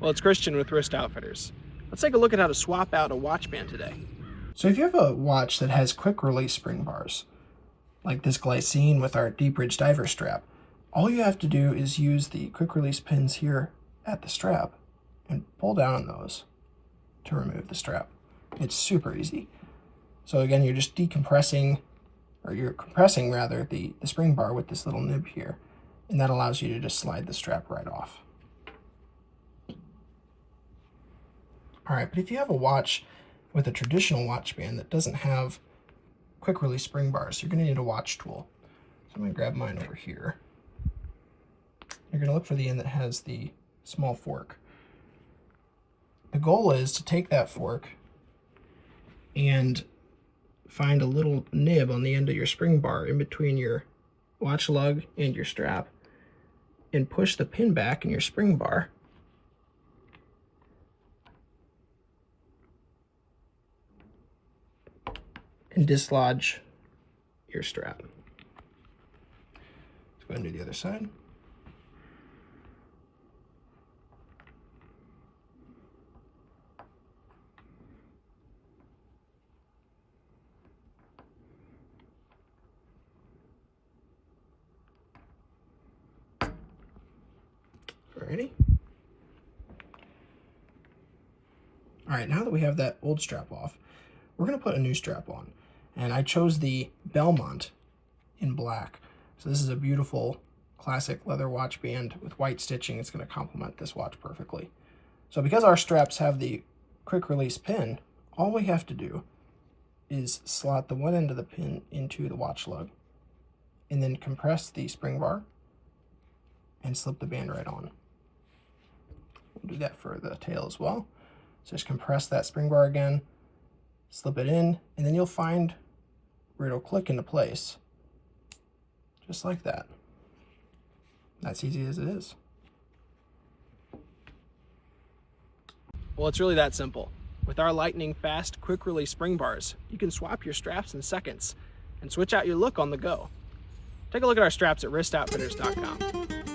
Well, it's Christian with Wrist Outfitters. Let's take a look at how to swap out a watch band today. So if you have a watch that has quick release spring bars, like this Glycine with our Deep Ridge Diver strap, all you have to do is use the quick release pins here at the strap and pull down on those to remove the strap. It's super easy. So again, you're just decompressing, or you're compressing rather, the spring bar with this little nib here, and that allows you to just slide the strap right off. All right, but if you have a watch with a traditional watch band that doesn't have quick release spring bars, you're going to need a watch tool. So I'm going to grab mine over here. You're going to look for the end that has the small fork. The goal is to take that fork and find a little nib on the end of your spring bar in between your watch lug and your strap, and push the pin back in your spring bar. And dislodge your strap. Let's go ahead and do the other side. Alrighty. All right, now that we have that old strap off, we're going to put a new strap on. And I chose the Belmont in black. So this is a beautiful classic leather watch band with white stitching. It's going to complement this watch perfectly. So because our straps have the quick release pin, all we have to do is slot the one end of the pin into the watch lug and then compress the spring bar and slip the band right on. We'll do that for the tail as well. So just compress that spring bar again, slip it in, and then you'll find where it'll click into place. Just like that. That's easy as it is. Well, it's really that simple. With our lightning fast, quick release spring bars, you can swap your straps in seconds and switch out your look on the go. Take a look at our straps at wristoutfitters.com.